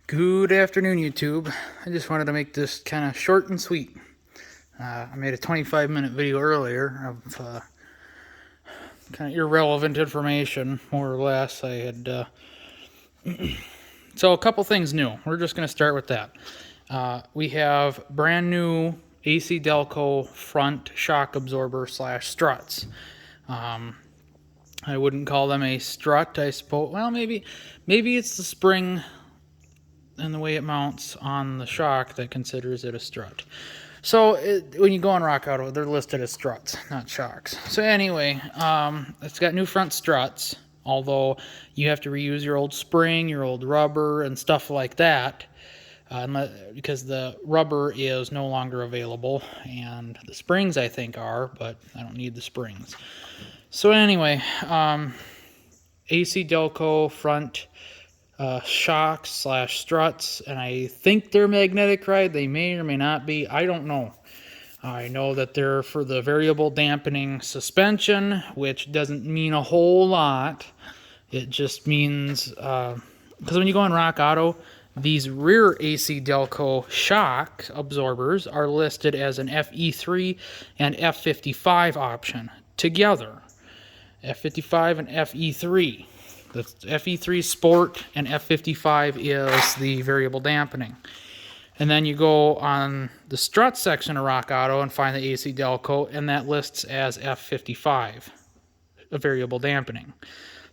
Good afternoon, YouTube. I just wanted to make this kind of short and sweet. I made a 25-minute video earlier of kind of irrelevant information, more or less. So a couple things new. We're just going to start with that. We have brand new AC Delco front shock absorber / struts. I wouldn't call them a strut, I suppose. Well, maybe it's the spring and the way it mounts on the shock that considers it a strut. So when you go on Rock Auto, they're listed as struts, not shocks. So anyway, it's got new front struts, although you have to reuse your old spring, your old rubber, and stuff like that, because the rubber is no longer available, and the springs I think are, but I don't need the springs. So anyway, AC Delco front shocks / struts, and I think they're magnetic ride. They may or may not be. I don't know. I know that they're for the variable dampening suspension, which doesn't mean a whole lot. It just means because when you go on Rock Auto, these rear AC Delco shock absorbers are listed as an FE3 and F55 option together. F55 and FE3. The FE3 Sport and F55 is the variable dampening. And then you go on the strut section of Rock Auto and find the AC Delco, and that lists as F55, a variable dampening.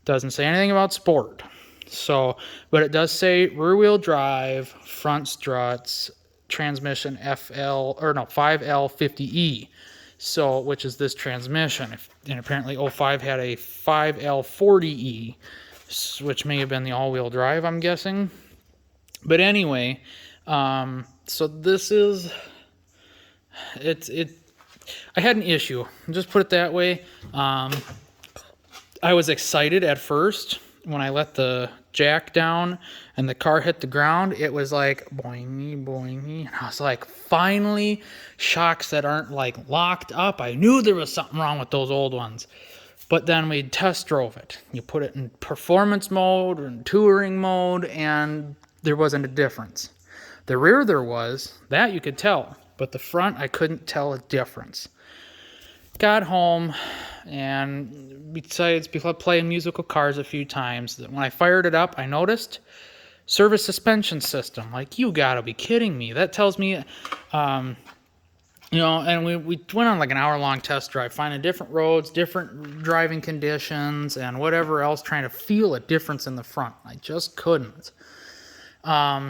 Doesn't say anything about Sport. So, but it does say rear wheel drive, front struts, transmission 5L50E. So, which is this transmission. And apparently 05 had a 5L40E, which may have been the all-wheel drive, I'm guessing. But anyway, so this is, I had an issue, just put it that way. I was excited at first when I let the jack down and the car hit the ground. It was like boingy, boingy. And I was like, finally, shocks that aren't like locked up. I knew there was something wrong with those old ones. But then we test drove it. You put it in performance mode or in touring mode, and there wasn't a difference. The rear there was, that you could tell. But the front, I couldn't tell a difference. Got home, and besides playing musical cars a few times, when I fired it up, I noticed service suspension system. Like, you gotta be kidding me. That tells me, and we went on like an hour-long test drive, finding different roads, different driving conditions, and whatever else, trying to feel a difference in the front. I just couldn't.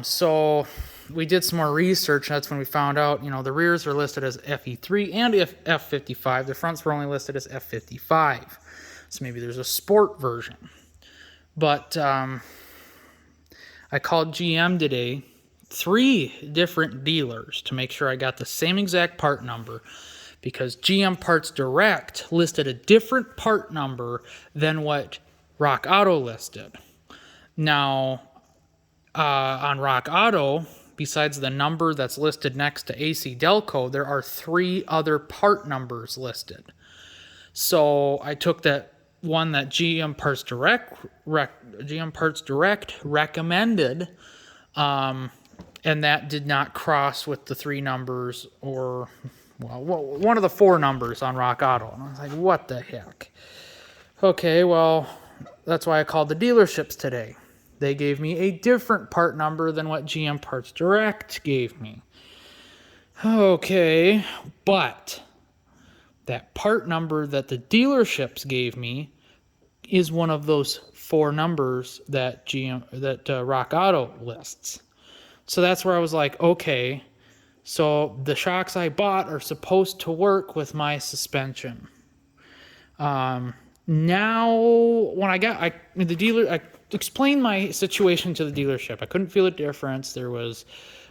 So we did some more research. That's when we found out, the rears are listed as FE3 and F55. The fronts were only listed as F55. So maybe there's a sport version. But I called GM today, 3 different dealers, to make sure I got the same exact part number, because GM Parts Direct listed a different part number than what Rock Auto listed. Now, on Rock Auto, besides the number that's listed next to AC Delco, there are 3 other part numbers listed. So I took that one that GM Parts Direct recommended, and that did not cross with the 3 numbers, or one of the 4 numbers on Rock Auto. And I was like, what the heck? Okay, well, that's why I called the dealerships today. They gave me a different part number than what GM Parts Direct gave me. Okay, but that part number that the dealerships gave me is one of those 4 numbers that Rock Auto lists. So that's where I was like, okay, so the shocks I bought are supposed to work with my suspension. Now, when I explained my situation to the dealership. I couldn't feel a difference. There was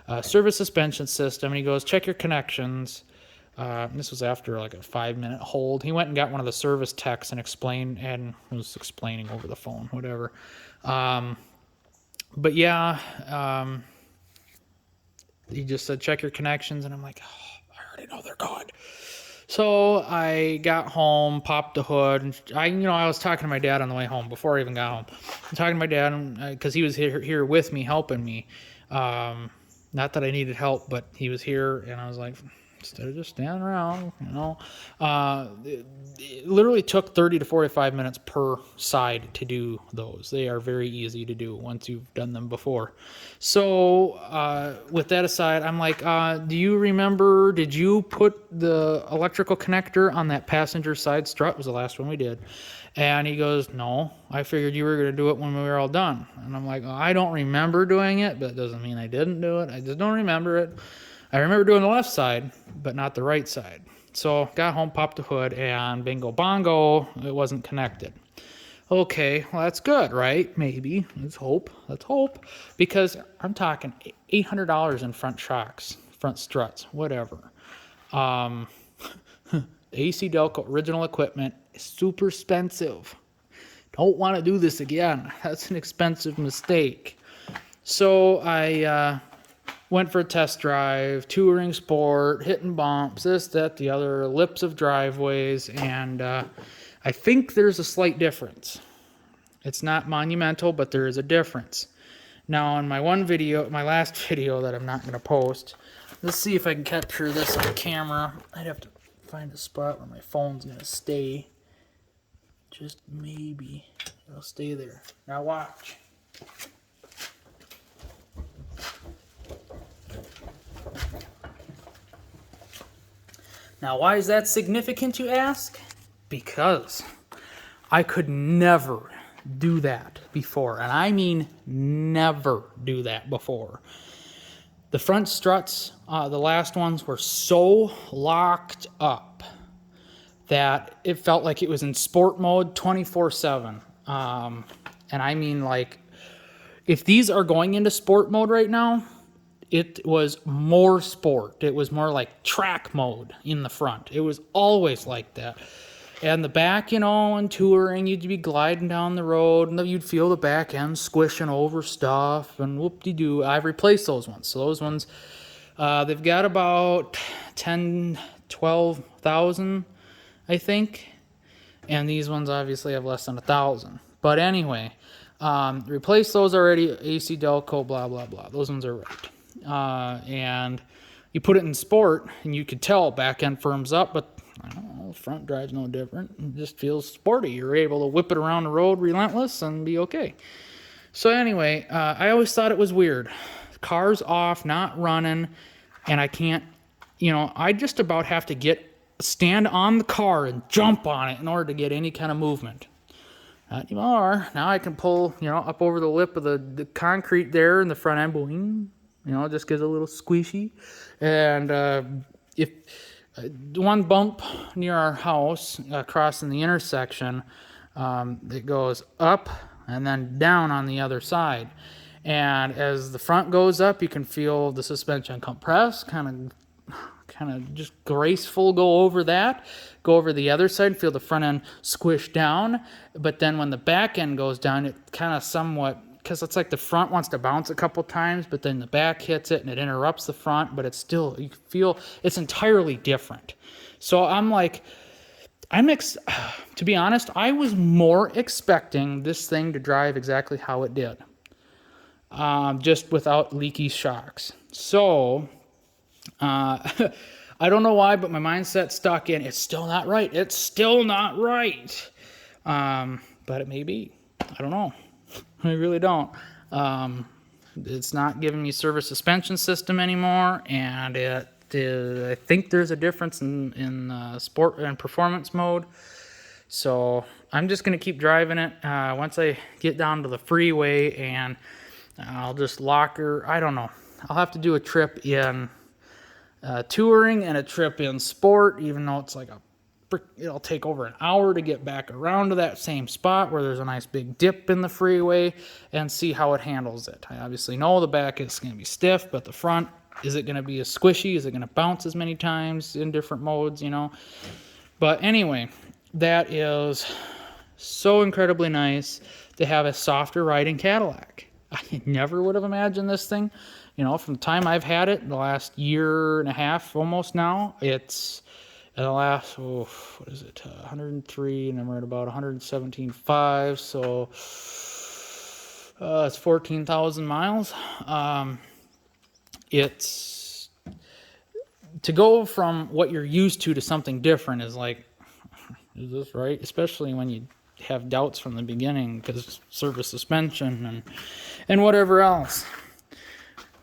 a service suspension system, and he goes, check your connections. This was after like a 5-minute hold. He went and got one of the service techs and was explaining over the phone, whatever. But yeah, he just said, check your connections, and I'm like, oh, I already know they're good. So I got home, popped the hood, and I was talking to my dad on the way home before I even got home. I'm talking to my dad because he was here with me, helping me. Not that I needed help, but he was here, and I was like, instead of just standing around, it literally took 30 to 45 minutes per side to do those. They are very easy to do once you've done them before. So with that aside, I'm like, do you remember, did you put the electrical connector on that passenger side strut? Was the last one we did. And he goes, no, I figured you were going to do it when we were all done. And I'm like, I don't remember doing it, but it doesn't mean I didn't do it. I just don't remember it. I remember doing the left side, but not the right side. So got home, popped the hood, and bingo bongo, it wasn't connected. Okay, well, that's good, right? Maybe. Let's hope. Let's hope. Because I'm talking $800 in front shocks, front struts, whatever. AC Delco original equipment is super expensive. Don't want to do this again. That's an expensive mistake. So I went for a test drive, touring sport, hitting bumps, this, that, the other, lips of driveways, and I think there's a slight difference. It's not monumental, but there is a difference. Now, in my last video that I'm not going to post, let's see if I can capture this on camera. I'd have to find a spot where my phone's going to stay. Just maybe it'll stay there. Now watch. Now, why is that significant, you ask? Because I could never do that before, and I mean never do that before. The front struts, the last ones, were so locked up that it felt like it was in sport mode 24/7. And I mean, like, if these are going into sport mode right now, it was more sport. It was more like track mode in the front. It was always like that. And the back, in touring, you'd be gliding down the road, and you'd feel the back end squishing over stuff, and whoop-de-doo. I've replaced those ones. So those ones, they've got about 10, 12,000, I think. And these ones obviously have less than 1,000. But anyway, replace those already, AC Delco, blah, blah, blah. Those ones are right. And you put it in sport, and you could tell back end firms up, but I don't know, front drive's no different. It just feels sporty. You're able to whip it around the road relentless and be okay. So anyway, I always thought it was weird. Car's off, not running, and I can't, I just about have to stand on the car and jump on it in order to get any kind of movement. Not anymore. Now I can pull, up over the lip of the concrete there in the front end, boing, just gets a little squishy. And if one bump near our house, crossing the intersection, it goes up and then down on the other side. And as the front goes up, you can feel the suspension compress, kind of just graceful go over that. Go over the other side, feel the front end squish down. But then when the back end goes down, it kind of somewhat, because it's like the front wants to bounce a couple times, but then the back hits it and it interrupts the front, but it's still, you feel it's entirely different. So I'm like, to be honest, I was more expecting this thing to drive exactly how it did, just without leaky shocks. So I don't know why, but my mindset stuck in, it's still not right. It's still not right. But it may be. I don't know. I really don't. It's not giving me service suspension system anymore, and I think there's a difference in sport and performance mode. So I'm just going to keep driving it. Once I get down to the freeway, and I'll just lock her. I don't know. I'll have to do a trip in touring and a trip in sport, even though it's like it'll take over an hour to get back around to that same spot where there's a nice big dip in the freeway, and see how it handles it. I obviously know the back is going to be stiff, but the front, is it going to be as squishy? Is it going to bounce as many times in different modes, But anyway, that is so incredibly nice to have a softer riding Cadillac. I never would have imagined this thing. From the time I've had it, the last year and a half almost now, it's in the last, 103, and I'm at about 117.5, so it's 14,000 miles. it's to go from what you're used to something different is like, is this right? Especially when you have doubts from the beginning because service suspension and whatever else.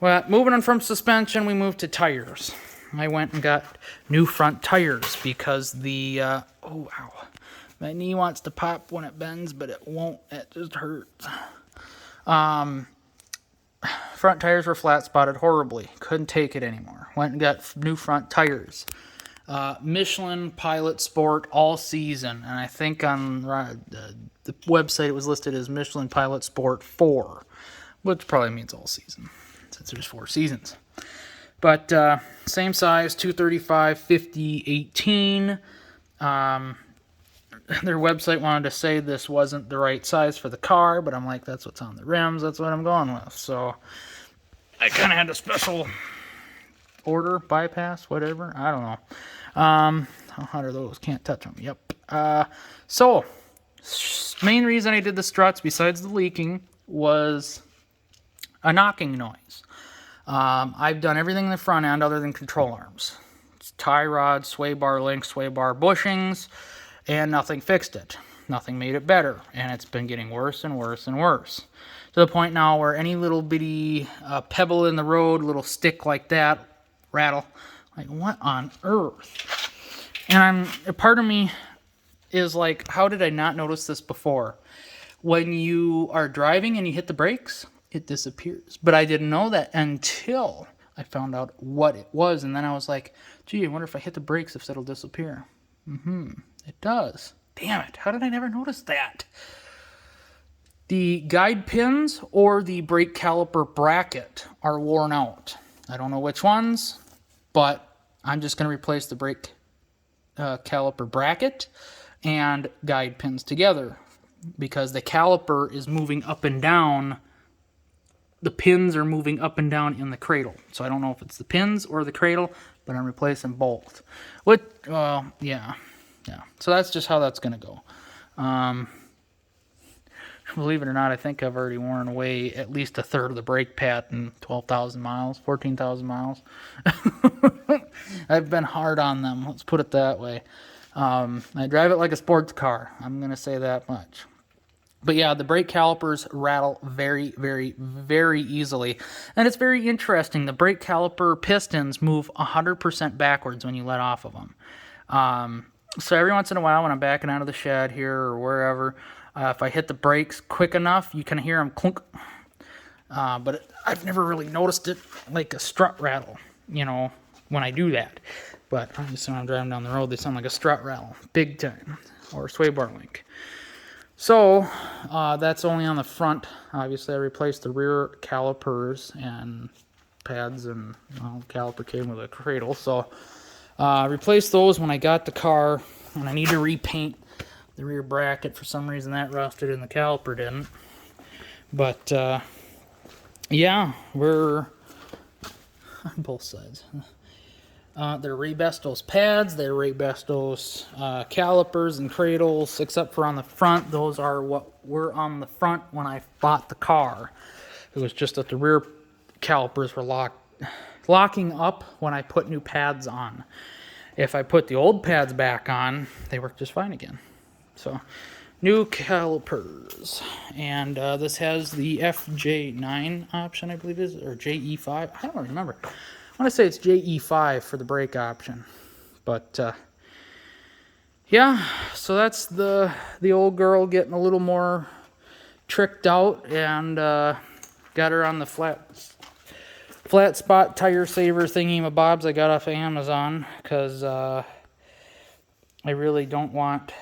Well, moving on from suspension, we moved to tires. I went and got new front tires because the oh wow, my knee wants to pop when it bends, but it won't. It just hurts. Front tires were flat spotted horribly. Couldn't take it anymore. Went and got new front tires. Michelin Pilot Sport all season, and I think on the website it was listed as Michelin Pilot Sport 4, which probably means all season since there's 4 seasons. But same size, 235, 50, 18. Their website wanted to say this wasn't the right size for the car, but I'm like, that's what's on the rims. That's what I'm going with. So I kind of had a special order, bypass, whatever. I don't know. How hot are those? Can't touch them. Yep. So main reason I did the struts, besides the leaking, was a knocking noise. I've done everything in the front end other than control arms. It's tie rod, sway bar links, sway bar bushings, and nothing fixed it. Nothing made it better, and it's been getting worse and worse and worse. To the point now where any little bitty pebble in the road, little stick like that, rattle. Like, what on earth? And a part of me is like, how did I not notice this before? When you are driving and you hit the brakes, it disappears. But I didn't know that until I found out what it was. And then I was like, gee, I wonder if I hit the brakes if it'll disappear. It does. Damn it. How did I never notice that? The guide pins or the brake caliper bracket are worn out. I don't know which ones, but I'm just going to replace the brake caliper bracket and guide pins together because the caliper is moving up and down. The pins are moving up and down in the cradle. So I don't know if it's the pins or the cradle, but I'm replacing both. Yeah. So that's just how that's going to go. Believe it or not, I think I've already worn away at least a third of the brake pad in 12,000 miles, 14,000 miles. I've been hard on them, let's put it that way. I drive it like a sports car, I'm going to say that much. But yeah, the brake calipers rattle very, very, very easily. And it's very interesting. The brake caliper pistons move 100% backwards when you let off of them. So every once in a while when I'm backing out of the shed here or wherever, if I hit the brakes quick enough, you can hear them clunk. But I've never really noticed it like a strut rattle, when I do that. But obviously when I'm driving down the road, they sound like a strut rattle, big time, or a sway bar link. So that's only on the front. Obviously I replaced the rear calipers and pads, and caliper came with a cradle. So I replaced those when I got the car, and I need to repaint the rear bracket. For some reason that rusted and the caliper didn't. But yeah, we're on both sides. They're Rebestos pads, they're Rebestos calipers and cradles, except for on the front. Those are what were on the front when I bought the car. It was just that the rear calipers were locking up when I put new pads on. If I put the old pads back on, they work just fine again. So, new calipers. And this has the FJ9 option, I believe it is, or JE5. I don't remember. I want to say it's JE5 for the brake option. But, yeah, so that's the old girl getting a little more tricked out, and got her on the flat spot tire saver thingy-mabobs I got off of Amazon, because I really don't want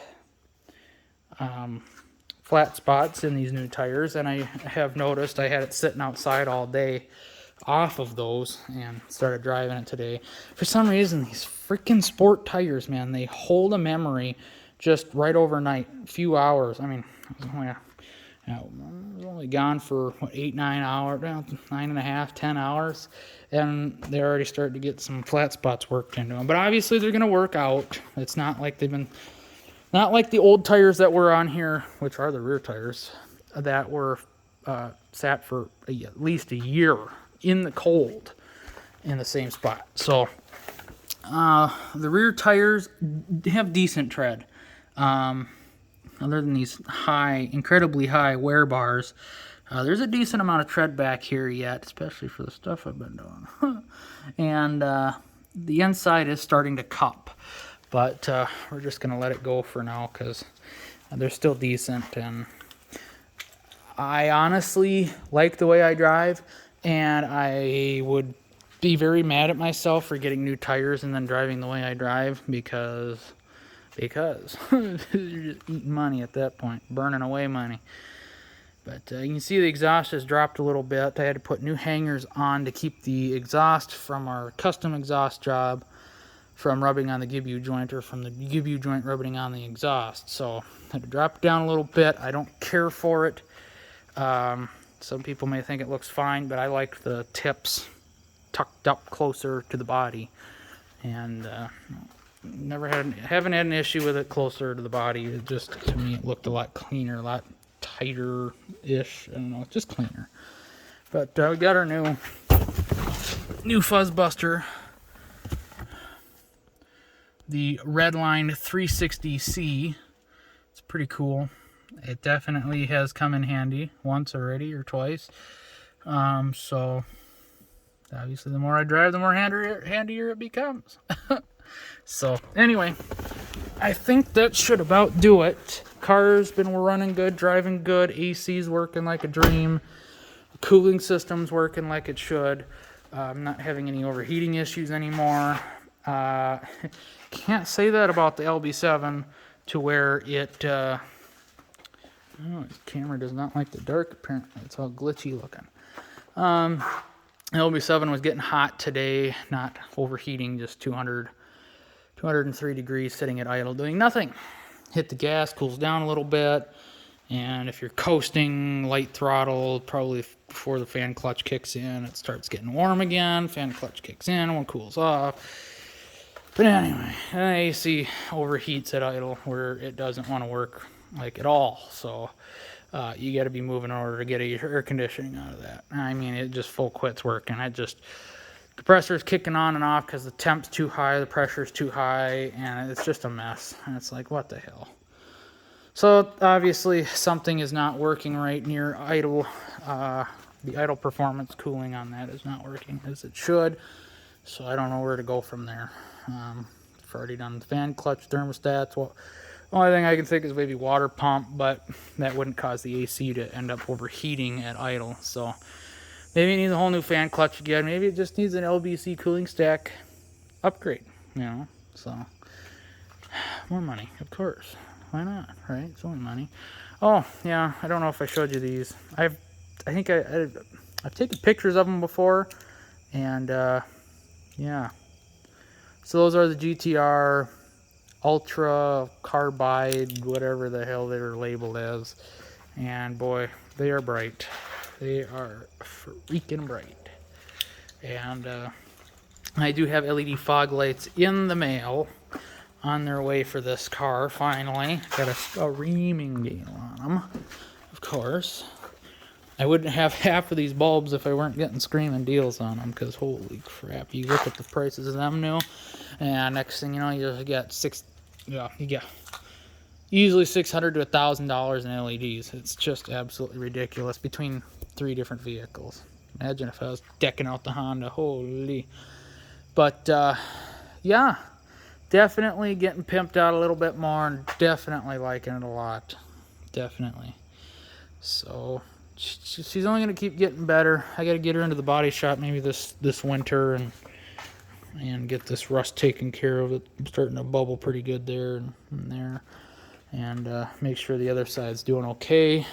flat spots in these new tires, and I have noticed I had it sitting outside all day off of those and started driving it today. For some reason, these freaking sport tires, man, they hold a memory just right overnight, a few hours. I mean, I was only gone for 8-9 hours, 9.5, 10 hours, and they're already starting to get some flat spots worked into them. But obviously they're going to work out. It's not like not like the old tires that were on here, which are the rear tires, that were sat for at least a year in the cold. in the same spot. So the rear tires have decent tread. Other than these incredibly high wear bars, there's a decent amount of tread back here yet, especially for the stuff I've been doing. And the inside is starting to cup, but we're just going to let it go for now because they're still decent. And I honestly like the way I drive, and I would be very mad at myself for getting new tires and then driving the way I drive because you're just eating money at that point, burning away money. But you can see the exhaust has dropped a little bit. I had to put new hangers on to keep the exhaust from our custom exhaust job from rubbing on the GIBU joint, or from the GIBU joint rubbing on the exhaust. So I had to drop it down a little bit. I don't care for it. Some people may think it looks fine, but I like the tips tucked up closer to the body. And haven't had an issue with it closer to the body. It just, to me, it looked a lot cleaner, a lot tighter-ish. I don't know, it's just cleaner. But we got our new fuzz buster, the Redline 360C. It's pretty cool. It definitely has come in handy once already, or twice. So obviously the more I drive, the more handier it becomes. So anyway, I think that should about do it. Car's been running good, driving good, AC's working like a dream, the cooling system's working like it should. I'm not having any overheating issues anymore. Can't say that about the LB7, to where it oh, this camera does not like the dark, apparently. It's all glitchy looking. LB7 was getting hot today, not overheating, just 203 degrees, sitting at idle, doing nothing. Hit the gas, cools down a little bit, and if you're coasting, light throttle, probably before the fan clutch kicks in, it starts getting warm again. Fan clutch kicks in, one cools off. But anyway, AC overheats at idle, where it doesn't want to work like at all. So you got to be moving in order to get air conditioning out of that. I mean, it just full quits working. Compressor's kicking on and off because the temp's too high, the pressure's too high, and it's just a mess. And it's like, what the hell? So obviously something is not working right near idle. The idle performance cooling on that is not working as it should. So I don't know where to go from there. I've already done fan clutch thermostats. Well, the only thing I can think is maybe water pump, but that wouldn't cause the AC to end up overheating at idle. So maybe it needs a whole new fan clutch again. Maybe it just needs an LBC cooling stack upgrade, you know. So more money, of course. Why not, right? It's only money. Oh yeah, I don't know if I showed you these. I think I've taken pictures of them before, and yeah. So those are the GTR Ultra Carbide, whatever the hell they're labeled as. And boy, they are bright. They are freaking bright. And I do have LED fog lights in the mail, on their way for this car, finally. Got a reaming deal on them, of course. I wouldn't have half of these bulbs if I weren't getting screaming deals on them, because holy crap, you look at the prices of them new, and next thing you know, you just get you get easily $600 to $1,000 in LEDs. It's just absolutely ridiculous between 3 different vehicles. Imagine if I was decking out the Honda, holy. But yeah, definitely getting pimped out a little bit more, and definitely liking it a lot, definitely. So she's only going to keep getting better. I got to get her into the body shop maybe this winter and get this rust taken care of. It's starting to bubble pretty good there and there. And make sure the other side's doing okay.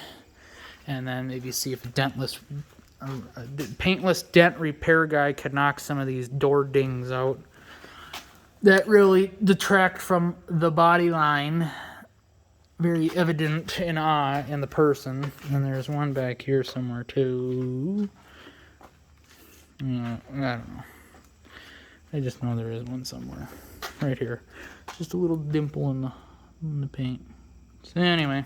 And then maybe see if a paintless dent repair guy could knock some of these door dings out that really detract from the body line. Very evident in the person. And there's one back here somewhere too. I don't know. I just know there is one somewhere. Right here. Just a little dimple in the paint. So anyway.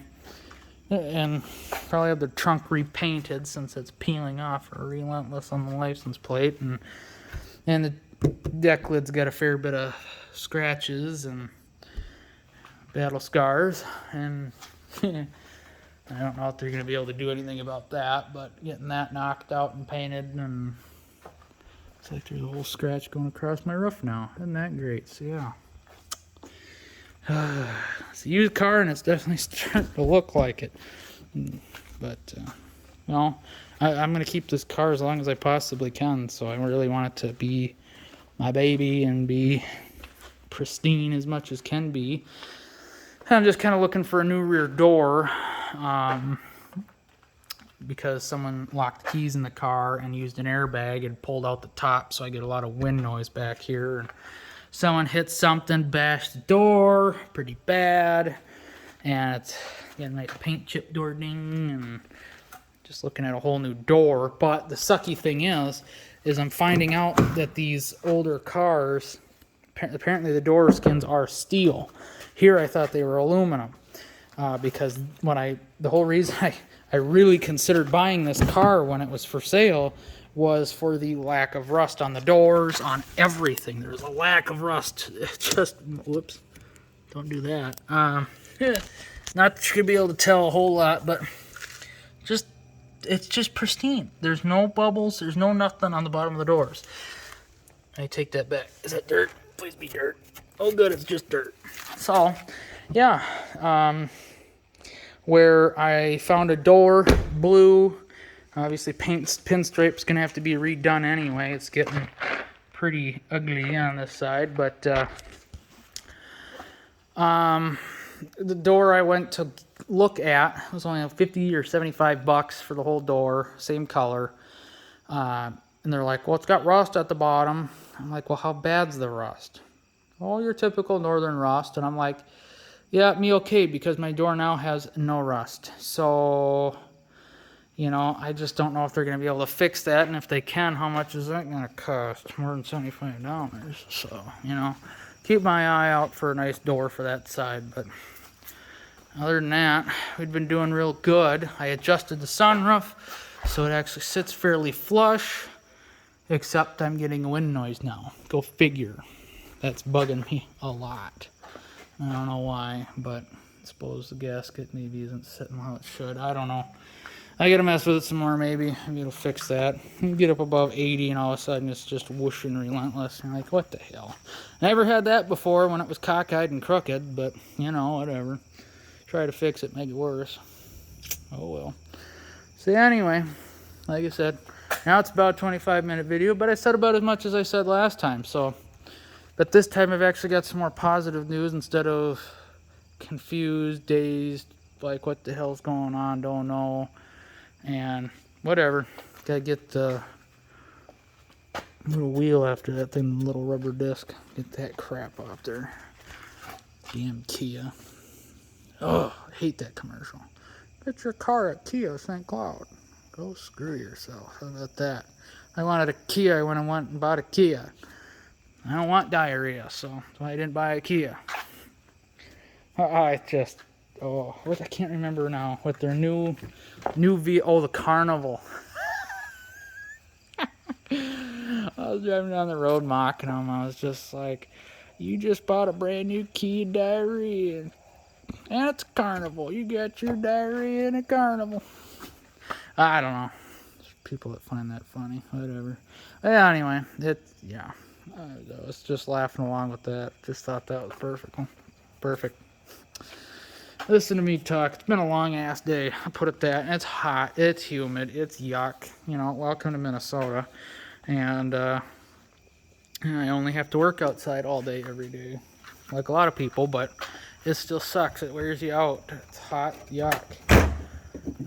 And probably have the trunk repainted since it's peeling off, or relentless on the license plate. And And the deck lid's got a fair bit of scratches and battle scars, and I don't know if they're going to be able to do anything about that, but getting that knocked out and painted, and it's like there's a whole scratch going across my roof now. Isn't that great? So yeah. It's a used car, and it's definitely starting to look like it. But, well, I'm going to keep this car as long as I possibly can, so I really want it to be my baby and be pristine as much as can be. I'm just kind of looking for a new rear door, because someone locked the keys in the car and used an airbag and pulled out the top, so I get a lot of wind noise back here. And someone hit something, bashed the door pretty bad, and it's getting like paint chip door ding, and just looking at a whole new door. But the sucky thing is I'm finding out that these older cars, apparently the door skins are steel. Here I thought they were aluminum, because the whole reason I really considered buying this car when it was for sale was for the lack of rust on the doors, on everything. There's a lack of rust. Just, whoops, don't do that. Not that you could be able to tell a whole lot, but it's just pristine. There's no bubbles. There's no nothing on the bottom of the doors. I take that back. Is that dirt? Please be dirt. Oh, good, it's just dirt. So, yeah. Where I found a door, blue. Obviously, pinstripe's gonna have to be redone anyway. It's getting pretty ugly on this side, but the door I went to look at was only $50 or $75 for the whole door, same color. And they're like, well, it's got rust at the bottom. I'm like, well, how bad's the rust? Oh, your typical northern rust. And I'm like, yeah, me okay, because my door now has no rust. So, you know, I just don't know if they're going to be able to fix that. And if they can, how much is that going to cost? More than $75. So, you know, keep my eye out for a nice door for that side. But other than that, we've been doing real good. I adjusted the sunroof so it actually sits fairly flush, except I'm getting a wind noise now. Go figure. That's bugging me a lot. I don't know why, but I suppose the gasket maybe isn't sitting how it should. I don't know. I gotta mess with it some more, maybe. Maybe it'll fix that. Get up above 80 and all of a sudden it's just whooshing relentless. You're like, what the hell? Never had that before when it was cockeyed and crooked, but, you know, whatever. Try to fix it, make it worse. Oh well. So anyway, like I said, now it's about a 25-minute video, but I said about as much as I said last time, so... But this time I've actually got some more positive news instead of confused, dazed, like what the hell's going on, don't know, and whatever. Gotta get the little wheel after that thing, the little rubber disc. Get that crap off there. Damn Kia. Oh, I hate that commercial. Get your car at Kia St. Cloud. Go screw yourself. How about that? I wanted a Kia when I went and bought a Kia. I don't want diarrhea, so that's why I didn't buy a Kia. I can't remember now. With their new the Carnival. I was driving down the road mocking them. I was just like, you just bought a brand new Kia diarrhea. And it's a Carnival. You got your diarrhea in a Carnival. I don't know. There's people that find that funny. Whatever. Yeah, anyway, I was just laughing along with that. Just thought that was perfect. Listen to me talk. It's been a long ass day. I put it that. And it's hot. It's humid. It's yuck. You know, welcome to Minnesota. And I only have to work outside all day, every day. Like a lot of people, but it still sucks. It wears you out. It's hot. Yuck.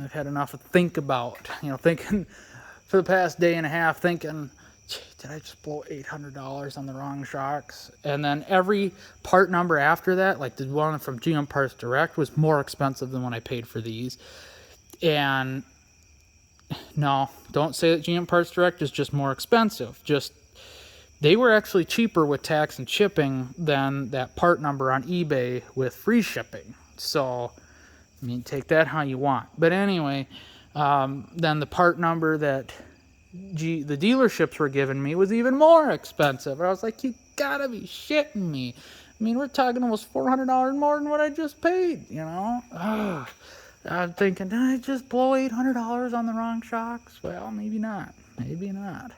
I've had enough to think about. You know, thinking for the past day and a half, thinking, did I just blow $800 on the wrong shocks? And then every part number after that, like the one from GM Parts Direct, was more expensive than when I paid for these. And no, don't say that GM Parts Direct is just more expensive. Just, they were actually cheaper with tax and shipping than that part number on eBay with free shipping. So, I mean, take that how you want. But anyway, then the part number that the dealerships were giving me was even more expensive. And I was like, you gotta be shitting me. I mean, we're talking almost $400 more than what I just paid, you know? Ugh. I'm thinking, did I just blow $800 on the wrong shocks? Well, maybe not. Maybe not.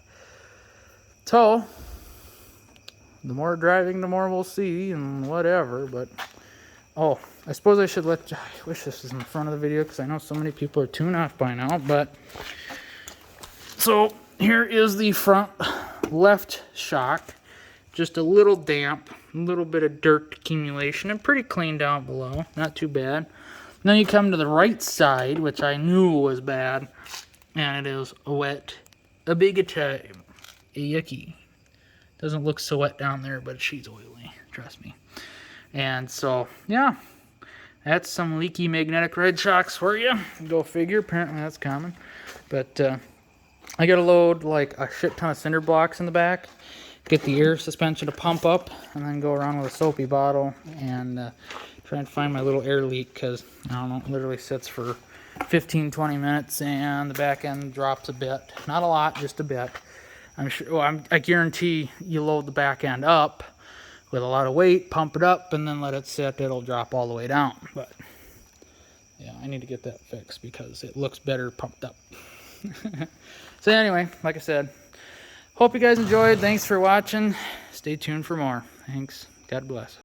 So, the more driving, the more we'll see and whatever. But, oh, I suppose I should I wish this was in the front of the video because I know so many people are tuned off by now. But, so here is the front left shock. Just a little damp, a little bit of dirt accumulation, and pretty clean down below. Not too bad. Then you come to the right side, which I knew was bad, and it is wet a big time. Yucky. Doesn't look so wet down there, but she's oily, trust me. And so, yeah, that's some leaky magnetic red shocks for you. Go figure, apparently that's common. But I gotta load like a shit ton of cinder blocks in the back, get the air suspension to pump up, and then go around with a soapy bottle and try and find my little air leak, because, I don't know, it literally sits for 15-20 minutes and the back end drops a bit. Not a lot, just a bit. I'm sure. Well, I guarantee you load the back end up with a lot of weight, pump it up, and then let it sit. It'll drop all the way down. But yeah, I need to get that fixed because it looks better pumped up. So anyway, like I said, hope you guys enjoyed. Thanks for watching. Stay tuned for more. Thanks. God bless.